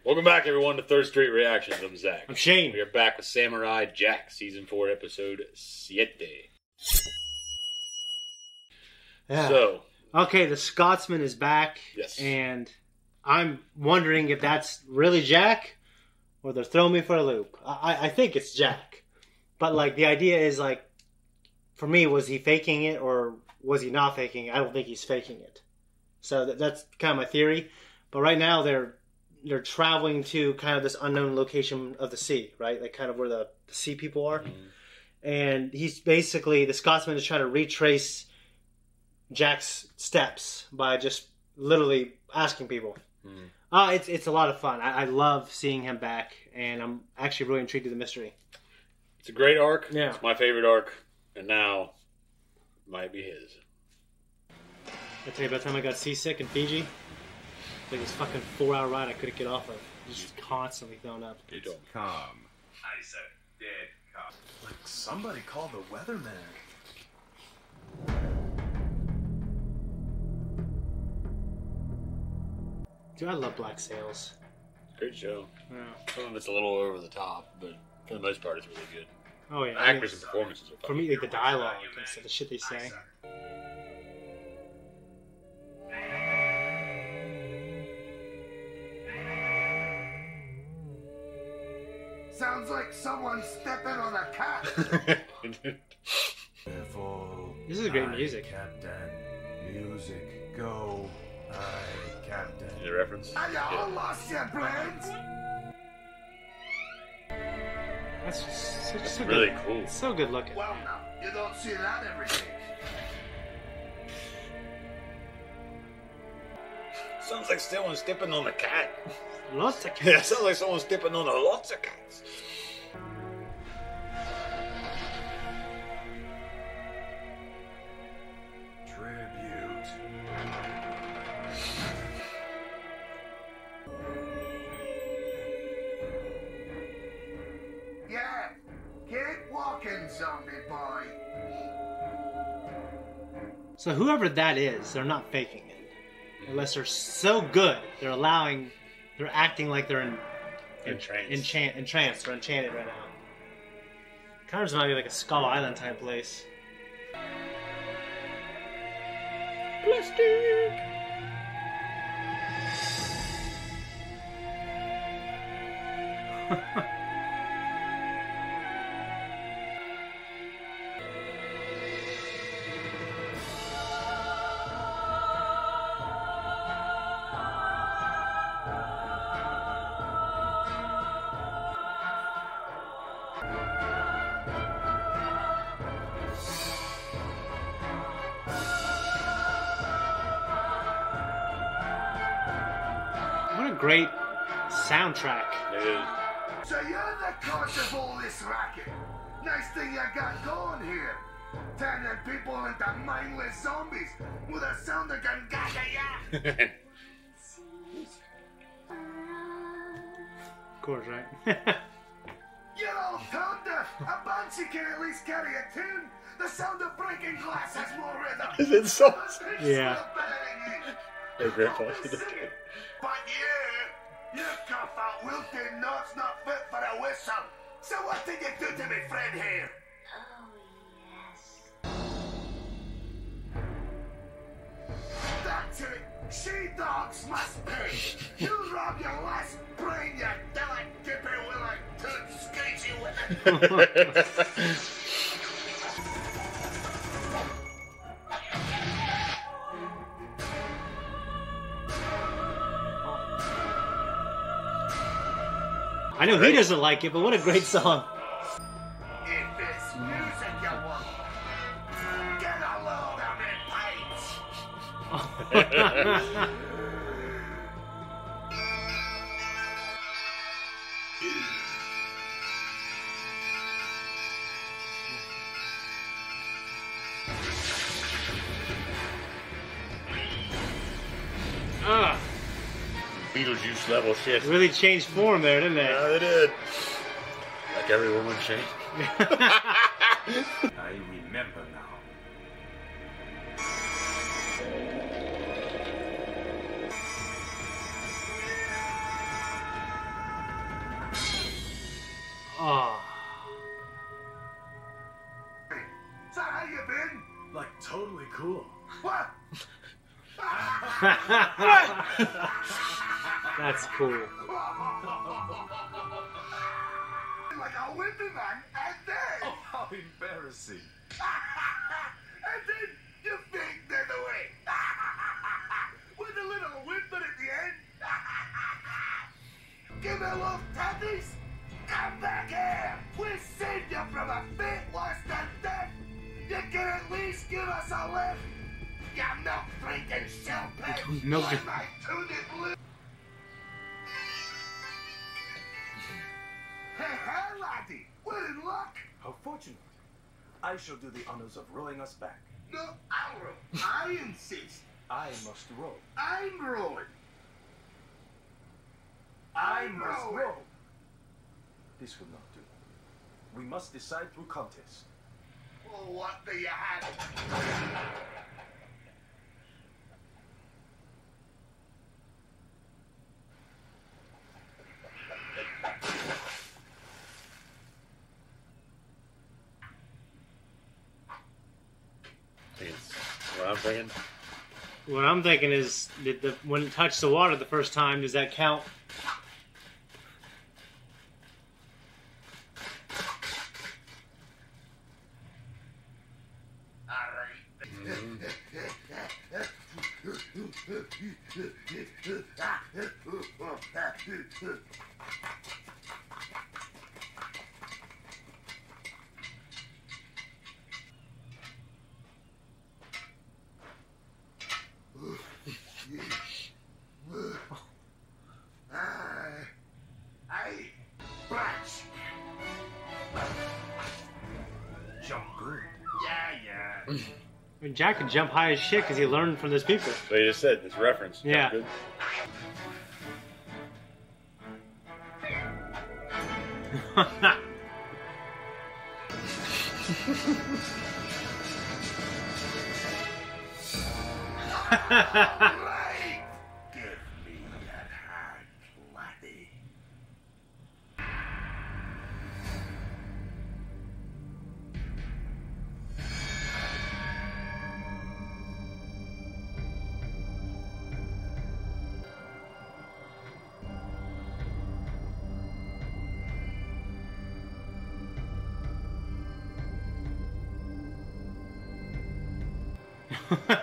Welcome back, everyone, to Third Street Reactions. I'm Zach. I'm Shane. We are back with Samurai Jack, Season 4, Episode 7. Yeah. So. Okay, the Scotsman is back. Yes. And I'm wondering if that's really Jack or they're throwing me for a loop. I think it's Jack. But, like, the idea is, like, for me, was he faking it or was he not faking it? I don't think he's faking it. So that's kind of my theory. But right now, they're traveling to kind of this unknown location of the sea, right? Like kind of where the sea people are. Mm-hmm. And he's basically, the Scotsman is trying to retrace Jack's steps by just literally asking people. Mm-hmm. It's a lot of fun. I love seeing him back, and I'm actually really intrigued with the mystery. It's a great arc. Yeah. It's my favorite arc, and now it might be his. I tell you, by the time I got seasick in Fiji, like this fucking 4-hour ride I couldn't get off of. Just constantly throwing up. You don't. Calm. I said dead calm. Like somebody called the weatherman. Dude, I love Black Sails. Great show. Yeah. Some of it's a little over the top, but for the most part it's really good. Oh yeah. The actors and performances are fun. For me, like the dialogue and the shit they say. Sounds like someone's stepping on a cat. This is great music. Captain, music, go. Aye, Captain. Is it a reference? I all lost your brains. That's so really good. Cool. It's so good looking. Well, now you don't see that every day. Sounds like someone's stepping on a cat. Lots of cats. Yeah, sounds like someone's stepping on lots of cats. Tribute. Yeah, keep walking, zombie boy. So whoever that is, they're not faking it. Unless they're so good, they're acting like they're entranced or enchanted right now. Kind of reminds me of like a Skull Island type place. Plastic. What a great soundtrack. It is. So you're the cause of all this racket. Nice thing you got going here. Turning people into mindless zombies with a sound that can gaga. Of course, right? You're all tone deaf. A banshee can at least carry a tune. The sound of breaking glass has more rhythm. Is it so? Yeah. Hey, Grandpa. But you cough out wilting notes not fit for a whistle. So what did you do to me friend here? Oh, yes. That's it. She-dogs must pay. You rob your last brain, you delicate will I turn screechy with it. I know he doesn't like it, but what a great song. If it's music you want, get a load of me pipes. Beetlejuice level shit. Really changed form there, didn't they? Yeah, they did. Like every woman changed. I remember now. cool. What? That's cool. Like a wimpy man, and then... Oh, how embarrassing. and then you think they're the way. With a little whimper at the end. Give me a little tappies. Come back here. We saved you from a fate worse than death. You can at least give us a lift. You milk drinking shell pit. Milk- Why my tunic blue? Hey, laddie. We're in luck. How fortunate. I shall do the honors of rowing us back. No, I'll row. I insist. I must row. I'm rowing. I I'm must rowing. row. This will not do. We must decide through contest. Well, what do you have? What I'm thinking. What I'm thinking is, when it touched the water the first time, does that count? Branch. Jump good. Yeah. I mean, Jack can jump high as shit because he learned from those people. So you just said this reference. Yeah. Good. Right. Give me that hand, laddie.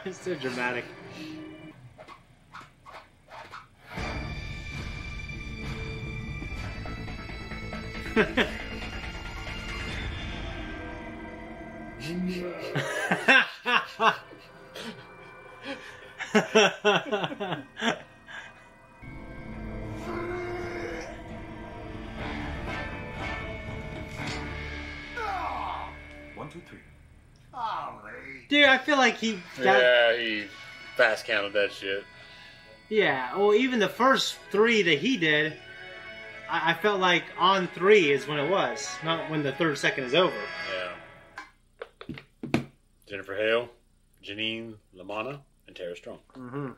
It's so dramatic. Oh, 1, 2, 3. Ollie. Dude, I feel like he got... Yeah, he fast counted that shit. Yeah, well, even the first 3 that he did, I felt like on 3 is when it was, not when the 3rd second is over. Yeah. Jennifer Hale, Janine Lamanna, and Tara Strong. Mm-hmm.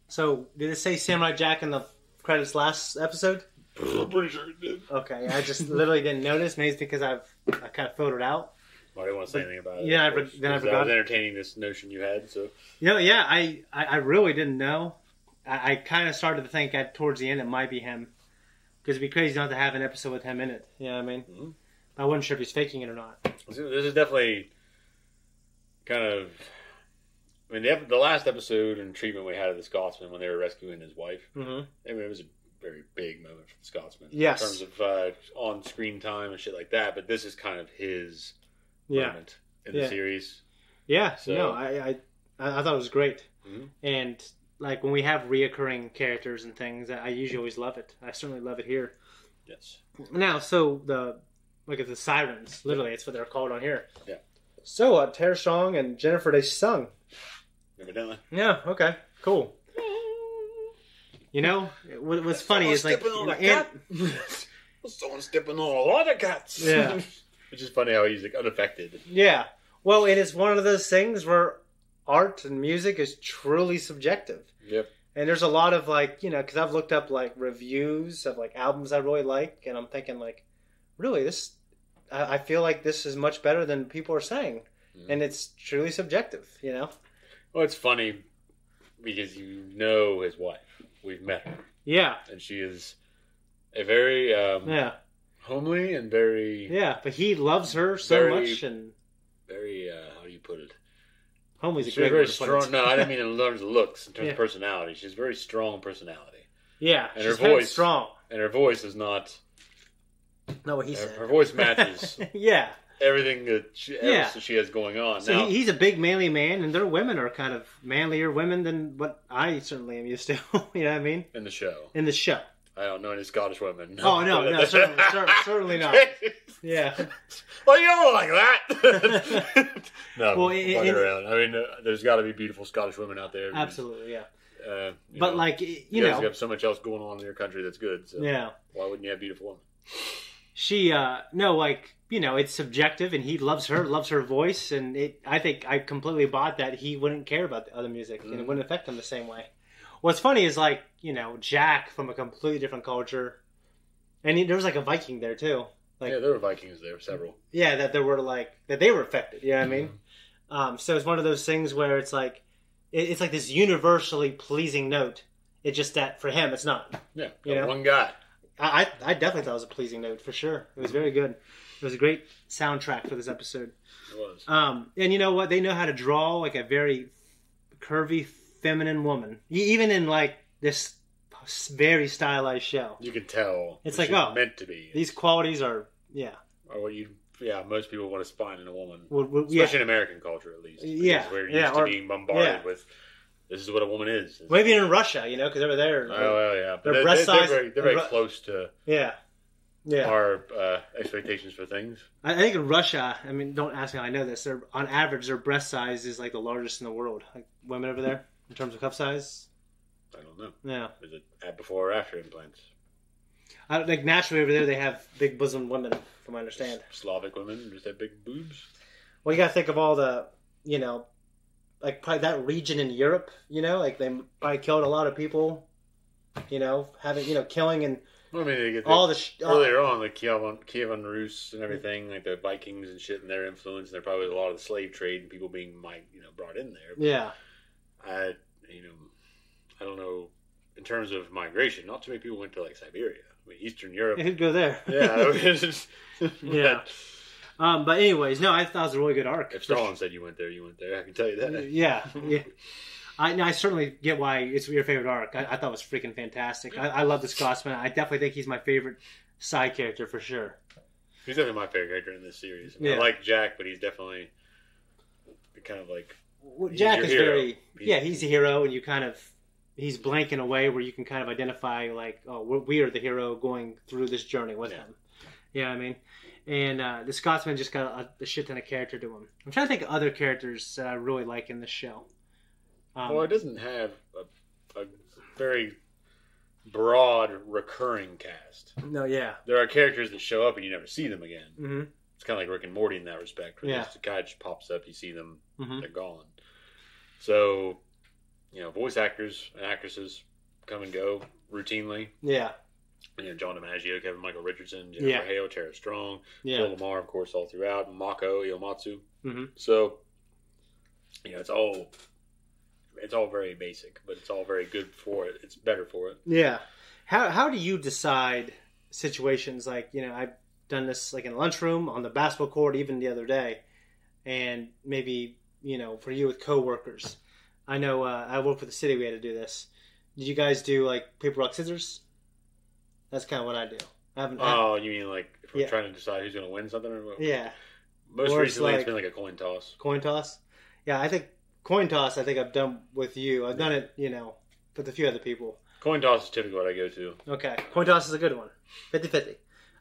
So, did it say Samurai Jack in the credits last episode? I'm pretty sure it did. Okay, I just literally didn't notice. Maybe it's because I kind of filtered out. Well, I didn't want to say anything about it. Yeah, of course, then I 'cause forgot. was entertaining this notion you had, so. You know, yeah, I really didn't know. I kind of started to think towards the end it might be him. Because it'd be crazy not to have an episode with him in it. You know what I mean? Mm-hmm. I wasn't sure if he's faking it or not. This is definitely kind of. I mean, the last episode and treatment we had of the Scotsman when they were rescuing his wife, Mm-hmm. I mean, it was a very big moment for the Scotsman. Yes. In terms of on-screen time and shit like that, but this is kind of his Yeah. moment in the series. Yeah, So- no, I thought it was great. Mhm. And, like, when we have reoccurring characters and things, I usually always love it. I certainly love it here. Yes. Now, so look at the sirens. Literally, it's what they're called on here. Yeah. So, Tara Strong and Jennifer, they sung. Evidently. Yeah, okay, cool. You know, what's funny is like... Someone's stepping on a lot of cats. Yeah. Which is funny how he's like unaffected. Yeah. Well, it is one of those things where art and music is truly subjective. Yep. And there's a lot of like, you know, because I've looked up like reviews of like albums I really like, and I'm thinking like, really, I feel like this is much better than people are saying. and it's truly subjective. You know. Well, it's funny because you know his wife. We've met her. Yeah. And she is a very homely and very... Yeah, but he loves her so much. And very, how do you put it? Homely's a She's great very word to put it. strong. No, I didn't mean in terms of looks. In terms of personality. She's very strong personality. Yeah, and she's her voice strong. And her voice is not... Not what he said. Her voice matches yeah. everything that she has going on. So now, he's a big manly man, and their women are kind of manlier women than what I certainly am used to. You know what I mean? In the show. In the show. I don't know any Scottish women. No. Oh, no, certainly not. Yeah. Well, you don't like that. No, well, around. I mean, there's got to be beautiful Scottish women out there. Absolutely, yeah. But know, like, you guys have so much else going on in your country that's good. So yeah. Why wouldn't you have beautiful women? She, it's subjective, and he loves her voice, and I think I completely bought that he wouldn't care about the other music, and it wouldn't affect him the same way. What's funny is, like, Jack from a completely different culture, and there was, like, a Viking there, too. Like, yeah, there were Vikings there, several. Yeah, that they were affected, you know what I mean? So it's one of those things where it's like this universally pleasing note. It's just that for him, it's not. Yeah, one guy. I definitely thought it was a pleasing note, for sure. It was very good. It was a great soundtrack for this episode. It was. And you know what? They know how to draw, like, a very curvy, feminine woman. Even in, like, this very stylized show. You can tell. It's like, meant to be. These qualities are, Or what most people want to find in a woman. Especially in American culture, at least. Yeah. We're used to being bombarded with, this is what a woman is. Maybe in Russia, because over there. Yeah. Their breast size. They're very close to our expectations for things. I think in Russia, I mean, don't ask me how I know this, on average, their breast size is like the largest in the world. Like women over there, in terms of cup size. I don't know. Yeah. Is it before or after implants? I don't think naturally over there they have big bosomed women, from what I understand. Slavic women just have big boobs? Well, you gotta think of all the, like probably that region in Europe, like they probably killed a lot of people, having, killing and well, I mean, they get earlier on, like Kievan Rus and everything, like the Vikings and shit and their influence, and there probably was a lot of the slave trade and people being, brought in there. But yeah. I don't know, in terms of migration, not too many people went to, like, Siberia. I mean, Eastern Europe. Who'd go there? Yeah. Yeah. But anyways, no, I thought it was a really good arc. If Stalin said you went there, I can tell you that. Yeah. I certainly get why it's your favorite arc. I thought it was freaking fantastic. I love the Scotsman. I definitely think he's my favorite side character for sure. He's definitely my favorite character in this series. Yeah. I like Jack, but he's definitely kind of like... Jack is very... he's a hero, and he's blank in a way where you can kind of identify, like, oh, we are the hero going through this journey with him. You know what I mean? And the Scotsman just got a shit ton of character to him. I'm trying to think of other characters that I really like in this show. Well, it doesn't have a very broad recurring cast. No, yeah. There are characters that show up and you never see them again. Mm-hmm. It's kind of like Rick and Morty in that respect. Where Yeah. the guy just pops up, you see them, Mm-hmm. they're gone. So, voice actors and actresses come and go routinely. Yeah. John DiMaggio, Kevin Michael Richardson, Jennifer Hale, Tara Strong, Phil Lamar, of course, all throughout, Mako Iomatsu. Mm-hmm. So, it's all very basic, but it's all very good for it. It's better for it. Yeah. How do you decide situations like, I've done this like in the lunchroom, on the basketball court, even the other day, and maybe, for you with coworkers. I know I worked for the city, we had to do this. Did you guys do like paper, rock, scissors? That's kind of what I do. You mean like if we're trying to decide who's going to win something? Or what? Yeah. Most recently, it's been like a coin toss. Coin toss? Yeah, I think coin toss, I've done with you. I've done it, with a few other people. Coin toss is typically what I go to. Okay. Coin toss is a good one. 50-50.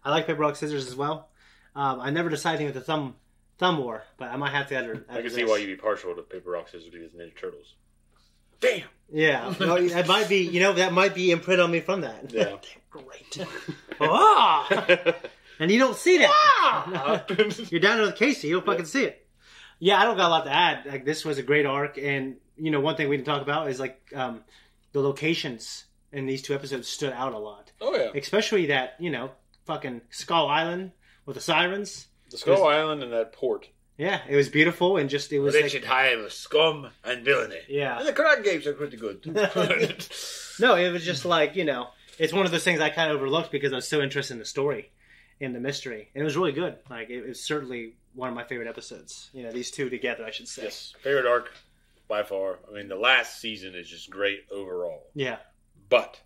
I like paper, rock, scissors as well. I never decided with the thumb war, but I might have to I can see why you'd be partial to paper, rock, scissors because Ninja Turtles. Damn! Yeah. No, that might be, that might be imprint on me from that. Yeah. Great. And you don't see that. You're down to the Casey. You don't fucking see it. Yeah, I don't got a lot to add. Like, this was a great arc, and one thing we didn't talk about is like the locations in these two episodes stood out a lot. Oh yeah, especially that fucking Skull Island with the sirens. The Skull Island and that port. Yeah, it was beautiful and just it was Wretched hive of scum and villainy. Yeah. And the card games are pretty good. No, it was just like, it's one of those things I kind of overlooked because I was so interested in the story, in the mystery. And it was really good. Like, it was certainly one of my favorite episodes. These two together, I should say. Yes. Favorite arc by far. I mean, the last season is just great overall. Yeah. But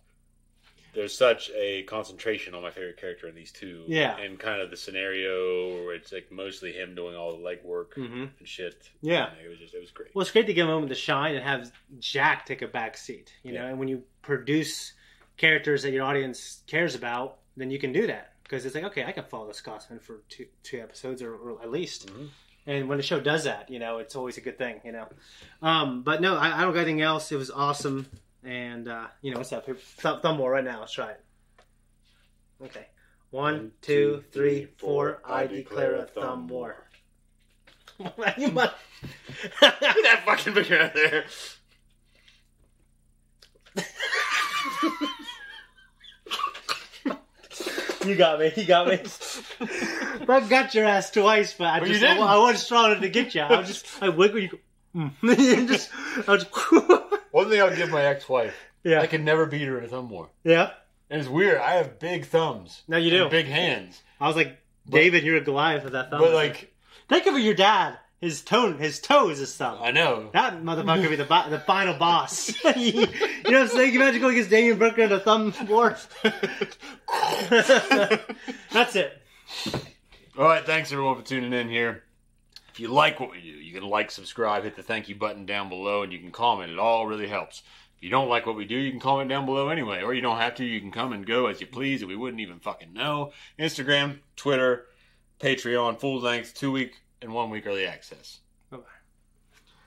there's such a concentration on my favorite character in these two. Yeah. And kind of the scenario where it's like mostly him doing all the legwork and shit. Yeah. And it was great. Well, it's great to give a moment to shine and have Jack take a back seat, and when you produce characters that your audience cares about, then you can do that. Because it's like, okay, I can follow the Scotsman for two episodes or at least. Mm-hmm. And when the show does that, it's always a good thing, But no, I don't got anything else. It was awesome. And, what's that? Thumb war right now. Let's try it. Okay. 1, 2, 3, 4. I declare a thumb war. You must... Get that fucking picture out there. You got me. I got your ass twice, but I wasn't strong enough to get you. I wiggle. You go. One thing I'll give my ex-wife. Yeah. I could never beat her in a thumb war. Yeah. And it's weird. I have big thumbs. No, you do. And big hands. I was like, David, you're a Goliath with that thumb. But like, think of your dad. His toe is his thumb. I know. That motherfucker would be the final boss. You know what I'm saying? You imagine going against Damian Brooker in a thumb war? That's it. All right, thanks everyone for tuning in here. If you like what we do, you can like, subscribe, hit the thank you button down below, and you can comment. It all really helps. If you don't like what we do, you can comment down below anyway. Or you don't have to. You can come and go as you please, and we wouldn't even fucking know. Instagram, Twitter, Patreon, full length, 2 week and 1 week early access. Bye-bye.